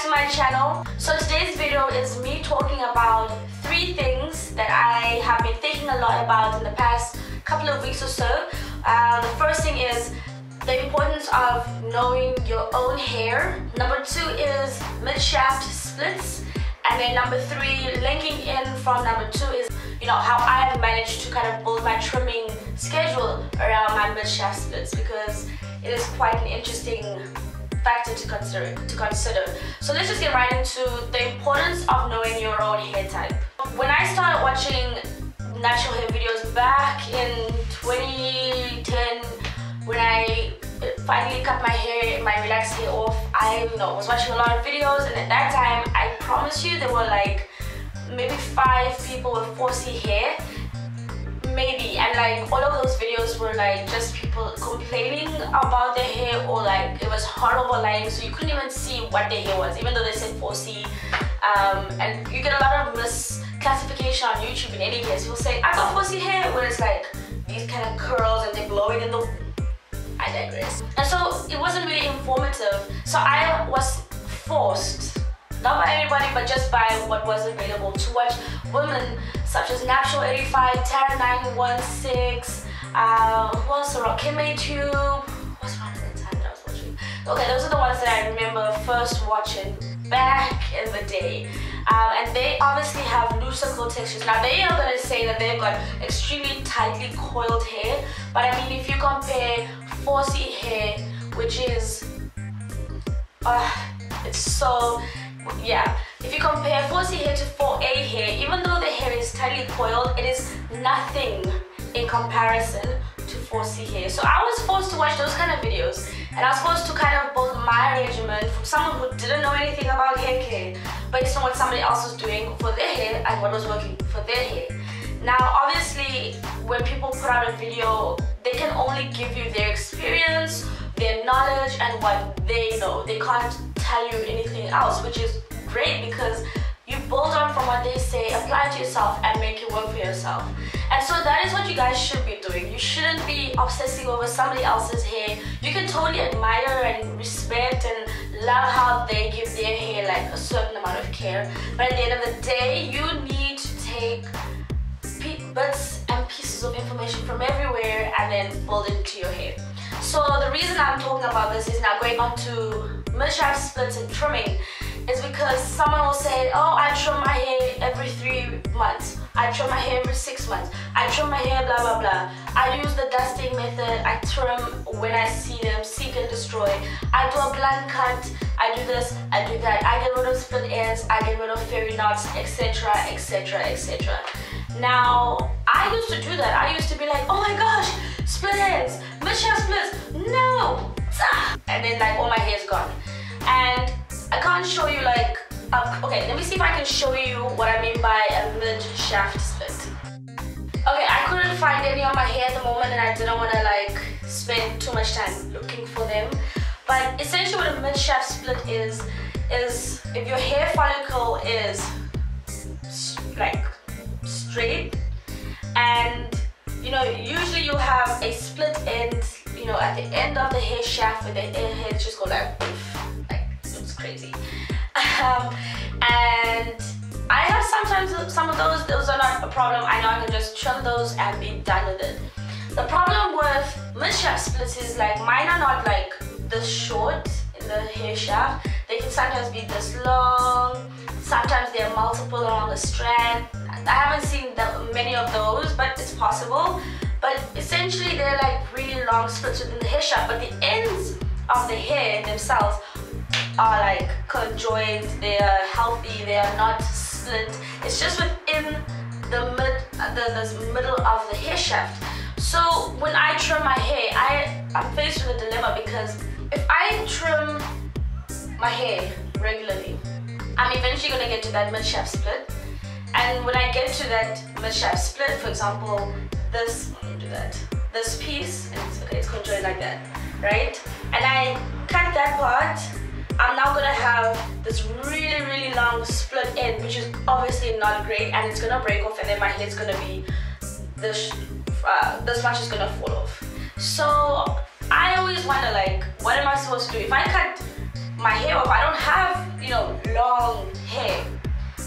to my channel. So today's video is me talking about 3 things that I have been thinking a lot about in the past couple of weeks or so. The first thing is the importance of knowing your own hair. Number 2 is mid-shaft splits. And then number 3, linking in from number 2, is how I have managed to kind of build my trimming schedule around my mid-shaft splits, because it is quite an interesting factor to consider. So let's just get right into the importance of knowing your own hair type. When I started watching natural hair videos back in 2010, when I finally cut my hair, my relaxed hair off, I was watching a lot of videos, and at that time, I promise you, there were like maybe 5 people with 4C hair, maybe, and like all of those videos were like just people complaining about their hair, or like it was horrible lighting, so you couldn't even see what their hair was, even though they said 4C. And you get a lot of misclassification on YouTube in any case. You'll say, I got 4C hair, where it's like these kind of curls and they're blowing in the... I digress. And so it wasn't really informative, so I was forced, not by anybody, but just by what was available, to watch women such as Natural 85, Tara 916, who else? Rakim Tube. What's one of the time that I was watching? Okay, those are the ones that I remember first watching back in the day. And they obviously have looser curl textures. Now they are going to say that they've got extremely tightly coiled hair, but I mean, if you compare 4C hair, which is it's so... yeah, if you compare 4C hair to 4A hair, even though the hair is tightly coiled, it is nothing in comparison to 4C hair. So I was forced to watch those kind of videos, and I was forced to kind of build my regimen from someone who didn't know anything about hair care, based on what somebody else was doing for their hair and what was working for their hair. Now obviously, when people put out a video, they can only give you their experience, their knowledge, and what they know. They can't tell you anything else, which is great, because you build on from what they say, apply it to yourself, and make it work for yourself. And so that is what you guys should be doing. You shouldn't be obsessing over somebody else's hair. You can totally admire and respect and love how they give their hair like a certain amount of care, but at the end of the day, you need to take bits and pieces of information from everywhere and then build it into your hair. So the reason I'm talking about this is now going on to mid-shaft splits and trimming, is because someone will say, oh, I trim my hair every 3 months, I trim my hair every 6 months, I trim my hair blah blah blah, I use the dusting method, I trim when I see them, seek and destroy, I do a blunt cut, I do this, I do that, I get rid of split ends, I get rid of fairy knots, etc, etc, etc. Now, I used to do that. I used to be like, oh my gosh, split ends, mid-shaft splits, no! And then like all my hair's gone. And I can't show you like, okay, let me see if I can show you what I mean by a mid-shaft split. Okay, I couldn't find any on my hair at the moment, and I didn't want to like spend too much time looking for them. But essentially what a mid-shaft split is if your hair follicle is like straight, and usually you have a split end at the end of the hair shaft, where the hair just go like it's crazy. And I have sometimes some of those are not a problem. I know I can just trim those and be done with it. The problem with mid-shaft splits is like mine are not like this short in the hair shaft. They can sometimes be this long, sometimes they're multiple along the strand. I haven't seen many of those, but it's possible. But essentially they're like really long splits within the hair shaft, but the ends of the hair themselves are like conjoined, they are healthy, they are not split. It's just within the middle of the hair shaft. So when I trim my hair, I'm faced with a dilemma, because if I trim my hair regularly, I'm eventually going to get to that mid-shaft split. And when I get to that mid-shaft split, for example, this piece, and it's conjoined like that, right? And I cut that part, I'm now gonna have this really, really long split end, which is obviously not great, and it's gonna break off, and then my hair's gonna be this much is gonna fall off. So I always wonder, like, what am I supposed to do? If I cut my hair off, I don't have, long hair,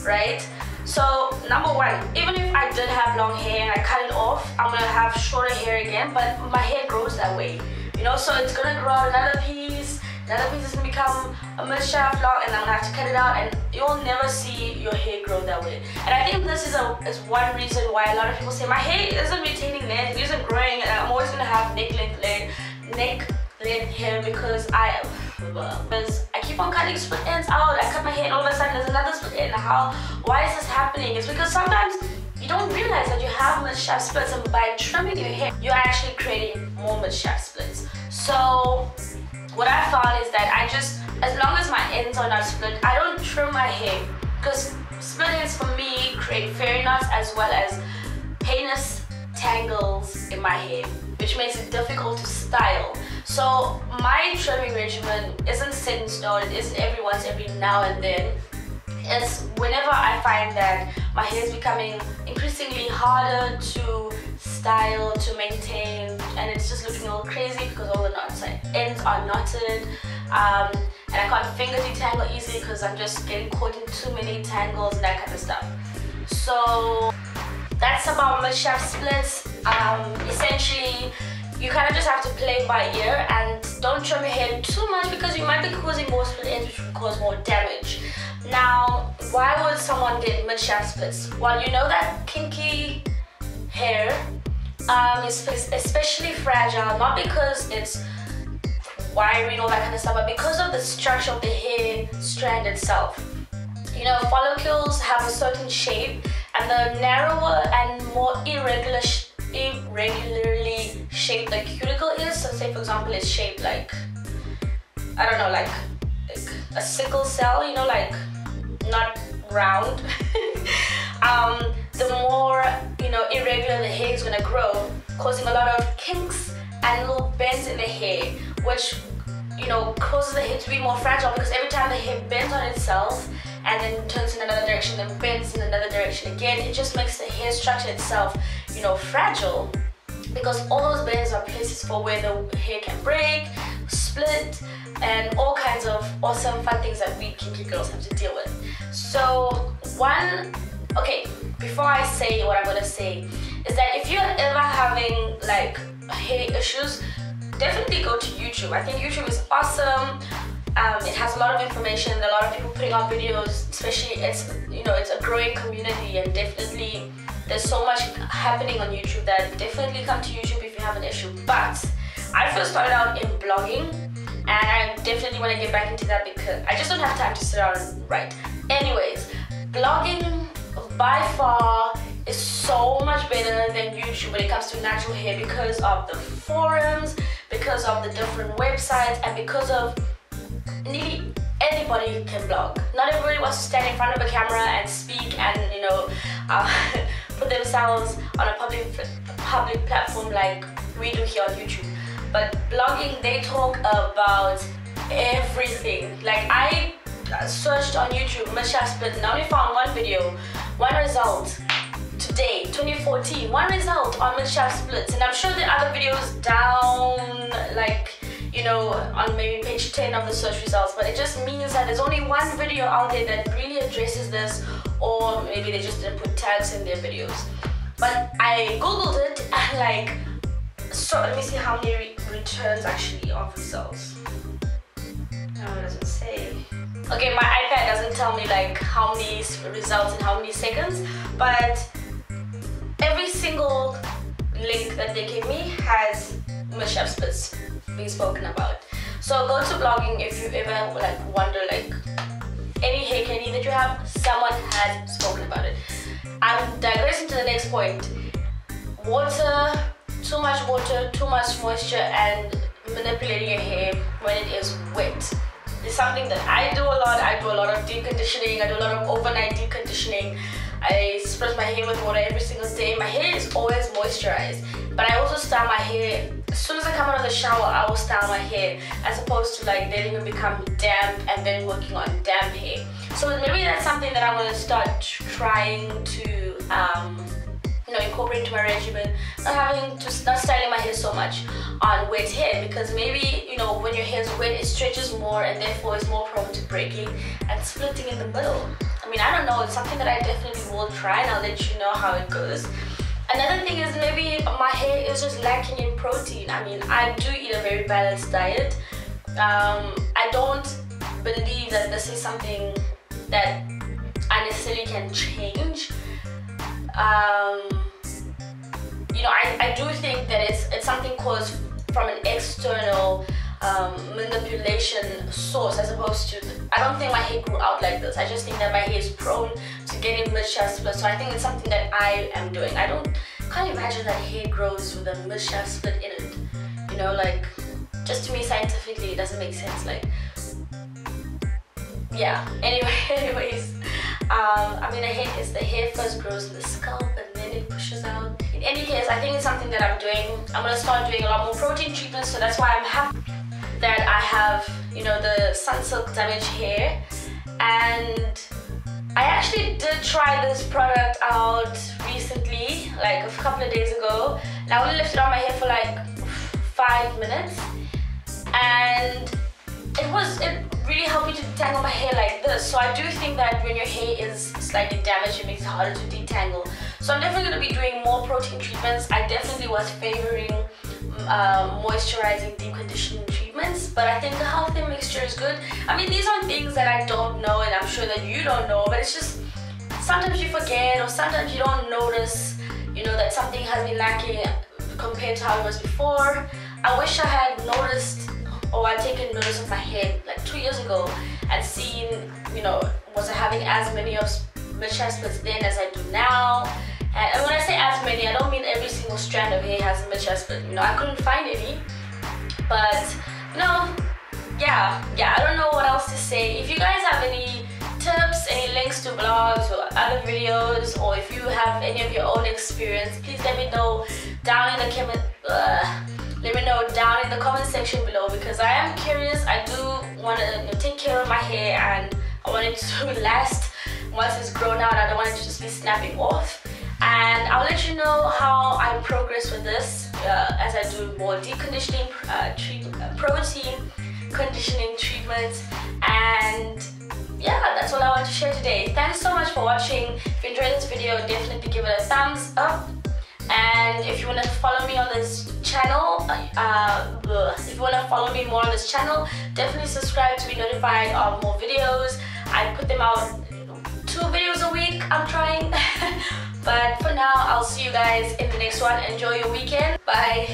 right? So number one, even if I did have long hair and I cut it off, I'm gonna have shorter hair again, but my hair grows that way, so it's gonna grow out another piece is gonna become a mid-shaft long, and I'm gonna have to cut it out, and you'll never see your hair grow that way. And I think this is one reason why a lot of people say my hair isn't retaining length, it isn't growing, and I'm always gonna have neck length hair because I keep on cutting split ends out. I cut my hair and all of a sudden there's another split end. Why is this happening? It's because sometimes you don't realize that you have mid-shaft splits, and by trimming your hair, you're actually creating more mid-shaft splits. So what I found is that as long as my ends are not split, I don't trim my hair, because split ends for me create fairy knots as well as heinous tangles in my hair, which makes it difficult to style. So my trimming regimen isn't set in stone. It isn't every now and then. It's whenever I find that my hair is becoming increasingly harder to style, to maintain, and it's just looking a little crazy because all the ends are knotted, and I can't finger detangle easily because I'm just getting caught in too many tangles and that kind of stuff. So that's about mid-shaft splits. Essentially, you kind of just have to play by ear and don't trim your hair too much, because you might be causing more split ends, which will cause more damage. Now, why would someone get mid-shaft splits? Well, you know that kinky hair is especially fragile, not because it's wiry and all that kind of stuff, but because of the structure of the hair strand itself. Follicles have a certain shape, and the narrower and more irregularly shaped the cuticle is, so say for example it's shaped like, I don't know, like a sickle cell, like not round, the more irregular the hair is going to grow, causing a lot of kinks and little bends in the hair, which causes the hair to be more fragile, because every time the hair bends on itself and then turns in another direction, then bends in another direction again, it just makes the hair structure itself fragile, because all those bends are places for where the hair can break, split, and all kinds of awesome fun things that we kinky girls have to deal with. So before I say what I'm gonna say, is that if you're ever having like hair issues, definitely go to YouTube. I think YouTube is awesome. It has a lot of information, a lot of people putting out videos, especially it's a growing community, and definitely there's so much happening on YouTube that definitely come to YouTube if you have an issue. But I first started out in blogging, and I definitely want to get back into that because I just don't have time to sit down and write. Anyways, blogging by far is so much better than YouTube when it comes to natural hair, because of the forums, because of the different websites, and because of nearly anybody can blog. Not everybody wants to stand in front of a camera and speak and put themselves on a public platform like we do here on YouTube. But blogging, they talk about everything. Like, I searched on YouTube mid-shaft split and I only found one video, one result today, 2014, one result on mid-shaft splits, and I'm sure there are other videos down, like, on maybe page 10 of the search results, but it just means that there's only one video out there that really addresses this, or maybe they just didn't put tags in their videos. But I googled it and let me see how many returns actually of results. No, it doesn't say. Okay, my iPad doesn't tell me how many results in how many seconds, but every single link that they give me has mid-shaft splits being spoken about. So go to blogging if you ever wonder any hair care need that you have, someone has spoken about it. I'm digressing to the next point. Water, too much water, too much moisture, and manipulating your hair when it is wet. It's something that I do a lot. I do a lot of deep conditioning. I do a lot of overnight deep conditioning. I spritz my hair with water every single day. My hair is always moisturized, but I also style my hair. As soon as I come out of the shower, I will style my hair, as opposed to letting it become damp and then working on damp hair. So maybe that's something that I'm going to start trying to incorporate into my regimen. Not styling my hair so much on wet hair, because maybe when your hair is wet, it stretches more and therefore is more prone to breaking and splitting in the middle. I mean, I don't know, it's something that I definitely will try, and I'll let you know how it goes. Another thing is maybe my hair is just lacking in protein. I mean, I do eat a very balanced diet. I don't believe that this is something that I necessarily can change. You know, I do think that it's something caused from an external manipulation source, as opposed to, I don't think my hair grew out like this. I just think that my hair is prone to getting mid-shaft split. So I think it's something that I am doing. Can't imagine that hair grows with a mid-shaft split in it. You know, like, just to me scientifically it doesn't make sense. Like, yeah. Anyways, I mean, the hair first grows in the scalp and then it pushes out. In any case, I think it's something that I'm doing. I'm gonna start doing a lot more protein treatments, so that's why I'm happy that I have, you know, the Sunsilk Damage hair. And I actually did try this product out recently, like a couple of days ago, and I only left it on my hair for like 5 minutes, and it really helped me to detangle my hair like this. So I do think that when your hair is slightly damaged, it makes it harder to detangle. So I'm definitely going to be doing more protein treatments. I definitely was favoring moisturizing, deep conditioning treatments, but I think a healthy mixture is good. I mean, these are things that I don't know, and I'm sure that you don't know, but it's just sometimes you forget, or sometimes you don't notice, you know, that something has been lacking compared to how it was before. I wish I had noticed, or I'd taken notice of my hair like 2 years ago and seen, you know, was I having as many of mid-shaft splits then as I do now. And when I say as many, I don't mean every single strand of hair has a mid-shaft split. You know, I couldn't find any. But, you know, yeah, I don't know what else to say. If you guys have any tips, any links to blogs or other videos, or if you have any of your own experience, please let me know down in the comment section below, because I am curious. I do want to take care of my hair, and I want it to last once it's grown out. I don't want it to just be snapping off. And I'll let you know how I progress with this as I do more deep conditioning, protein conditioning treatments. And yeah, that's all I want to share today. Thanks so much for watching. If you enjoyed this video, definitely give it a thumbs up. And if you want to follow me on this channel, definitely subscribe to be notified of more videos. I put them out 2 videos a week. I'm trying. But for now, I'll see you guys in the next one. Enjoy your weekend. Bye.